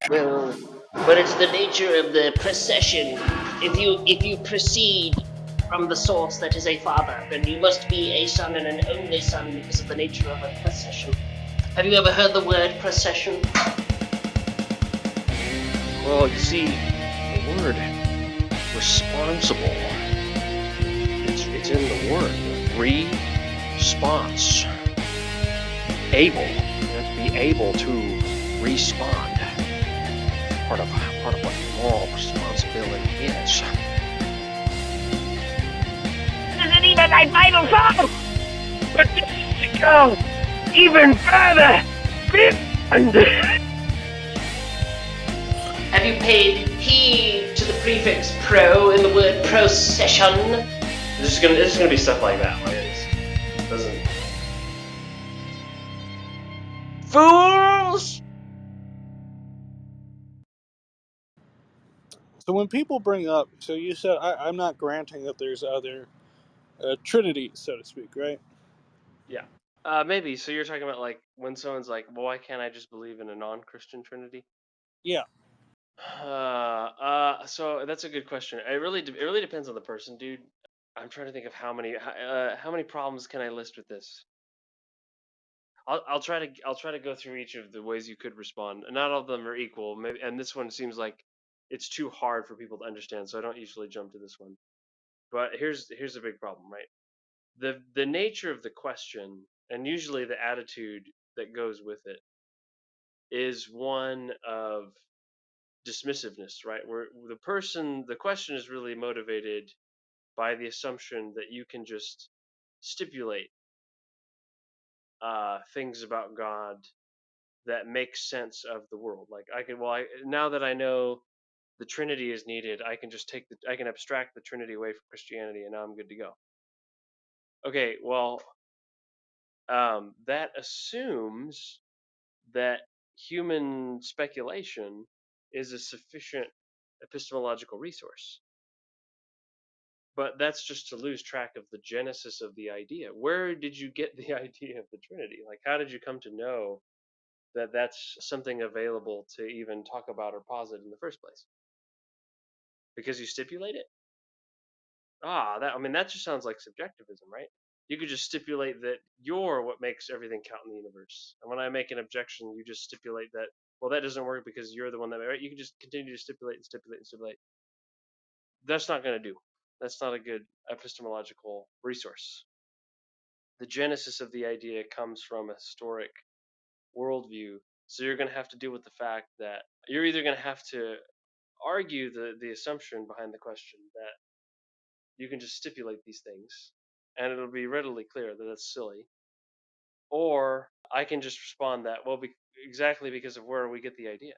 Well, but it's the nature of the procession. If you proceed from the source that is a father, then you must be a son and an only son because of the nature of a procession. Have you ever heard the word procession? Well, you see, the word responsible, it's in the word. Response. Able. You have to be able to respond. Part of what moral responsibility is. Isn't even a vital song! But this is to go even further beyond. Have you paid heed to the prefix pro in the word procession? It's just gonna be stuff like that. Like it doesn't. Fools! So when people bring up, so you said I'm not granting that there's other Trinity, so to speak, right? Yeah. Maybe. So you're talking about like when someone's like, well, why can't I just believe in a non-Christian Trinity? Yeah. So that's a good question. It really depends on the person, dude. I'm trying to think of how many problems can I list with this. I'll try to go through each of the ways you could respond. Not all of them are equal. Maybe, and this one seems like it's too hard for people to understand, so I don't usually jump to this one. But here's a big problem, right? The nature of the question and usually the attitude that goes with it is one of dismissiveness, right? Where the question is really motivated by the assumption that you can just stipulate things about God that make sense of the world. Like now that I know the Trinity is needed, I can abstract the Trinity away from Christianity, and now I'm good to go. Okay, well, that assumes that human speculation is a sufficient epistemological resource. But that's just to lose track of the genesis of the idea. Where did you get the idea of the Trinity? Like, how did you come to know that that's something available to even talk about or posit in the first place? Because you stipulate it? That just sounds like subjectivism, right? You could just stipulate that you're what makes everything count in the universe. And when I make an objection, you just stipulate that, well, that doesn't work because you're the one that, right? You can just continue to stipulate and stipulate and stipulate. That's not going to do. That's not a good epistemological resource. The genesis of the idea comes from a historic worldview. So you're going to have to deal with the fact that you're either going to have to argue the assumption behind the question that you can just stipulate these things and it'll be readily clear that that's silly, or I can just respond that, well, exactly because of where we get the idea,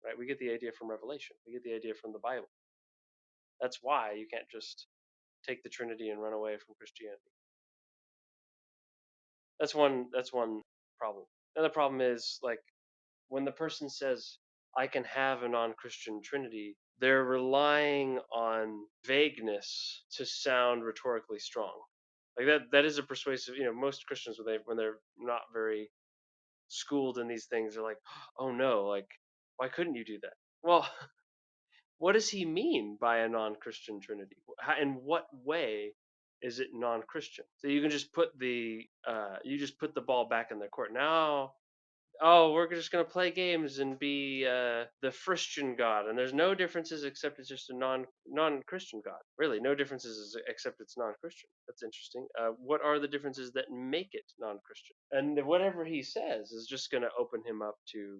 right? We get the idea from Revelation, we get the idea from the Bible. That's why you can't just take the Trinity and run away from Christianity. That's one problem. Another problem is like when the person says, I can have a non Christian Trinity, they're relying on vagueness to sound rhetorically strong. Like that is a persuasive, most Christians when they're not very schooled in these things are like, oh no, like why couldn't you do that? Well, what does he mean by a non Christian Trinity? In what way is it non Christian? So you can just put the ball back in their court. Now, oh, we're just going to play games and be the Christian God, and there's no differences except it's just a non-Christian God. Really, no differences except it's non-Christian. That's interesting. What are the differences that make it non-Christian? And whatever he says is just going to open him up to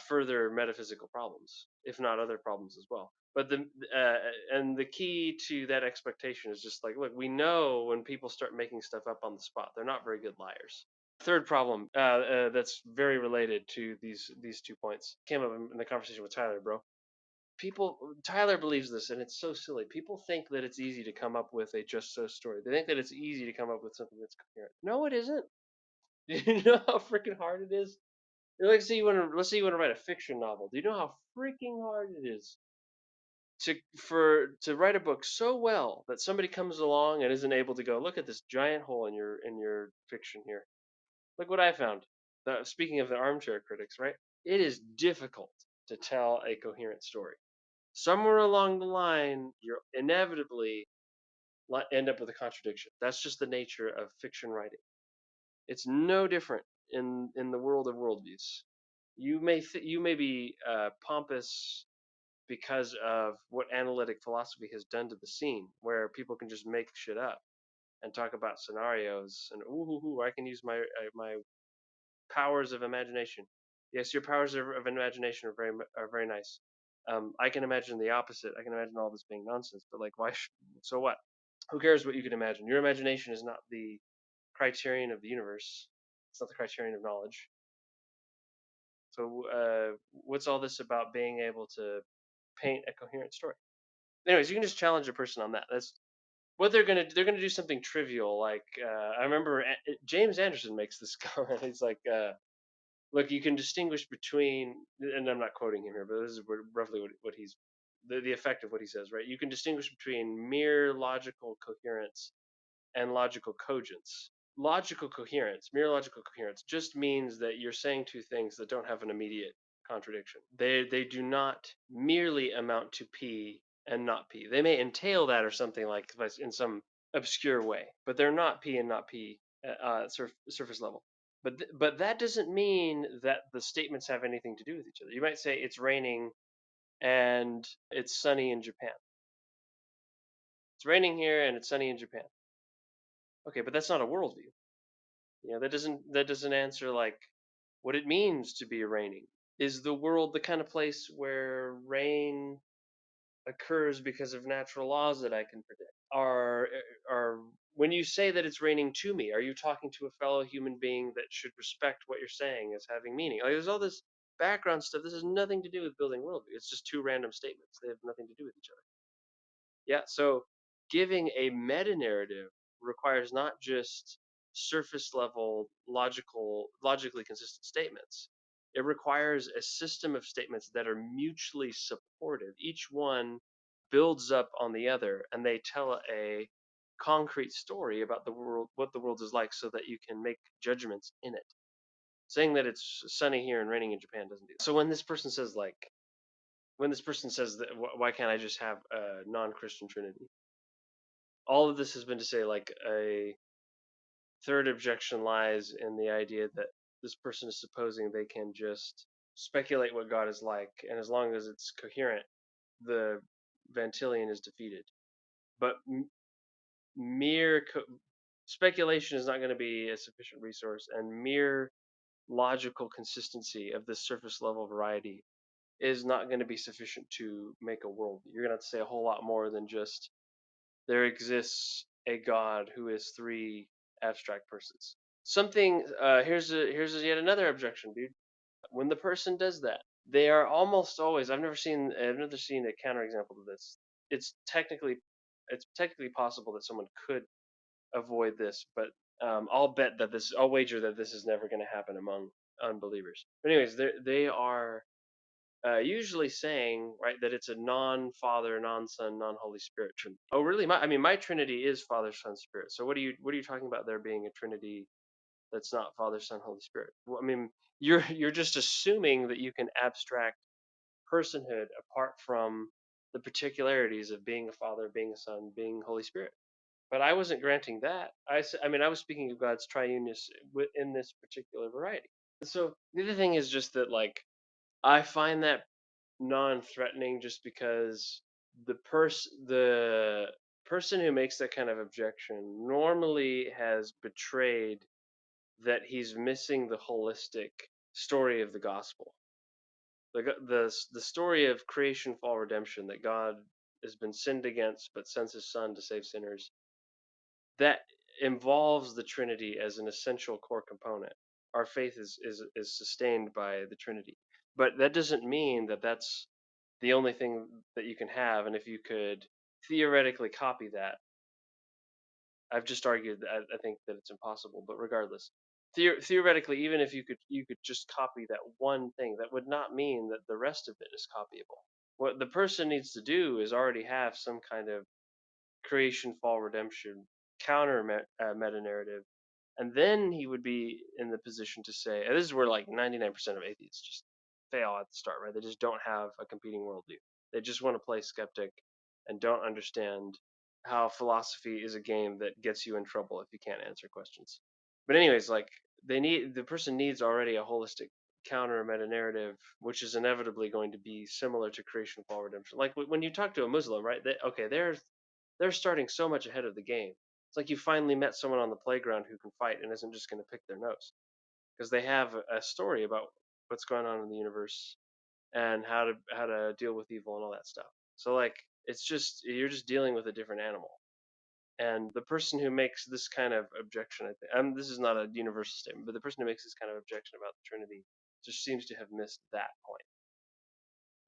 further metaphysical problems, if not other problems as well. But uh, the key to that expectation is just like, look, we know when people start making stuff up on the spot, they're not very good liars. Third problem that's very related to these 2 points came up in the conversation with Tyler, bro. Tyler believes this, and it's so silly. People think that it's easy to come up with a just so story. They think that it's easy to come up with something that's coherent. No, it isn't. Do you know how freaking hard it is? Let's say you want to write a fiction novel. Do you know how freaking hard it is to write a book so well that somebody comes along and isn't able to go, look at this giant hole in your fiction here. Look what I found. Speaking of the armchair critics, right? It is difficult to tell a coherent story. Somewhere along the line, you'll inevitably end up with a contradiction. That's just the nature of fiction writing. It's no different in the world of worldviews. You may be pompous because of what analytic philosophy has done to the scene, where people can just make shit up and talk about scenarios and I can use my powers of imagination. Yes, your powers of imagination are very nice. I can imagine the opposite. I can imagine all this being nonsense. But like, why? So what? Who cares what you can imagine? Your imagination is not the criterion of the universe. It's not the criterion of knowledge. So what's all this about being able to paint a coherent story? Anyways, you can just challenge a person on that. That's what they're gonna do. They're gonna do something trivial, like I remember James Anderson makes this comment. He's like, look, you can distinguish between, and I'm not quoting him here, but this is roughly what he's the effect of what he says, right? You can distinguish between mere logical coherence and logical cogence. Mere logical coherence, just means that you're saying two things that don't have an immediate contradiction. They do not merely amount to P and not P. They may entail that or something like in some obscure way, but they're not P and not P surface level. But that doesn't mean that the statements have anything to do with each other. You might say it's raining and it's sunny in Japan. It's raining here and it's sunny in Japan. Okay, but that's not a worldview. That doesn't answer like what it means to be raining. Is the world the kind of place where rain occurs because of natural laws that I can predict? Are when you say that it's raining to me, are you talking to a fellow human being that should respect what you're saying as having meaning? Like there's all this background stuff. This has nothing to do with building worldview. It's just two random statements. They have nothing to do with each other. Yeah, so giving a meta narrative requires not just surface level logically consistent statements. It requires a system of statements that are mutually supportive. Each one builds up on the other and they tell a concrete story about the world, what the world is like, so that you can make judgments in it. Saying that it's sunny here and raining in Japan doesn't do that. So when this person says that why can't I just have a non-Christian Trinity? All of this has been to say, like, a third objection lies in the idea that this person is supposing they can just speculate what God is like, and as long as it's coherent, the Vantilian is defeated. But mere speculation is not going to be a sufficient resource, and mere logical consistency of this surface level variety is not going to be sufficient to make a world. You're going to have to say a whole lot more than just there exists a God who is three abstract persons. Something here's yet another objection, dude. When the person does that, they are almost always. I've never seen a counterexample to this. It's technically possible that someone could avoid this, but I'll wager that this is never going to happen among unbelievers. But anyways, they are usually saying, right, that it's a non-Father, non-Son, non-Holy Spirit Trinity. Oh, really? My Trinity is Father, Son, Spirit. So what are you talking about there being a Trinity that's not Father, Son, Holy Spirit? Well, you're just assuming that you can abstract personhood apart from the particularities of being a Father, being a Son, being Holy Spirit. But I wasn't granting that. I was speaking of God's triuneness in this particular variety. So the other thing is just that, like, I find that non-threatening just because the person who makes that kind of objection normally has betrayed that he's missing the holistic story of the gospel. The story of creation, fall, redemption, that God has been sinned against but sends his son to save sinners, that involves the Trinity as an essential core component. Our faith is sustained by the Trinity, but that doesn't mean that that's the only thing that you can have. And if you could theoretically copy that, I've just argued that I think that it's impossible. But regardless, theoretically, even if you could just copy that one thing, that would not mean that the rest of it is copyable. What the person needs to do is already have some kind of creation, fall, redemption counter meta narrative, and then he would be in the position to say, and this is where like 99% of atheists just fail at the start, right? They just don't have a competing worldview. They just want to play skeptic and don't understand how philosophy is a game that gets you in trouble if you can't answer questions. But anyways, like the person needs already a holistic counter meta narrative, which is inevitably going to be similar to creation, fall, redemption. Like when you talk to a Muslim, right? They're starting so much ahead of the game. It's like you finally met someone on the playground who can fight and isn't just going to pick their nose, because they have a story about what's going on in the universe and how to deal with evil and all that stuff. So like it's just you're just dealing with a different animal. And the person who makes this kind of objection, I think, this is not a universal statement, but the person who makes this kind of objection about the Trinity just seems to have missed that point.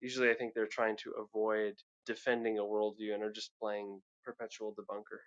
Usually, I think they're trying to avoid defending a worldview and are just playing perpetual debunker.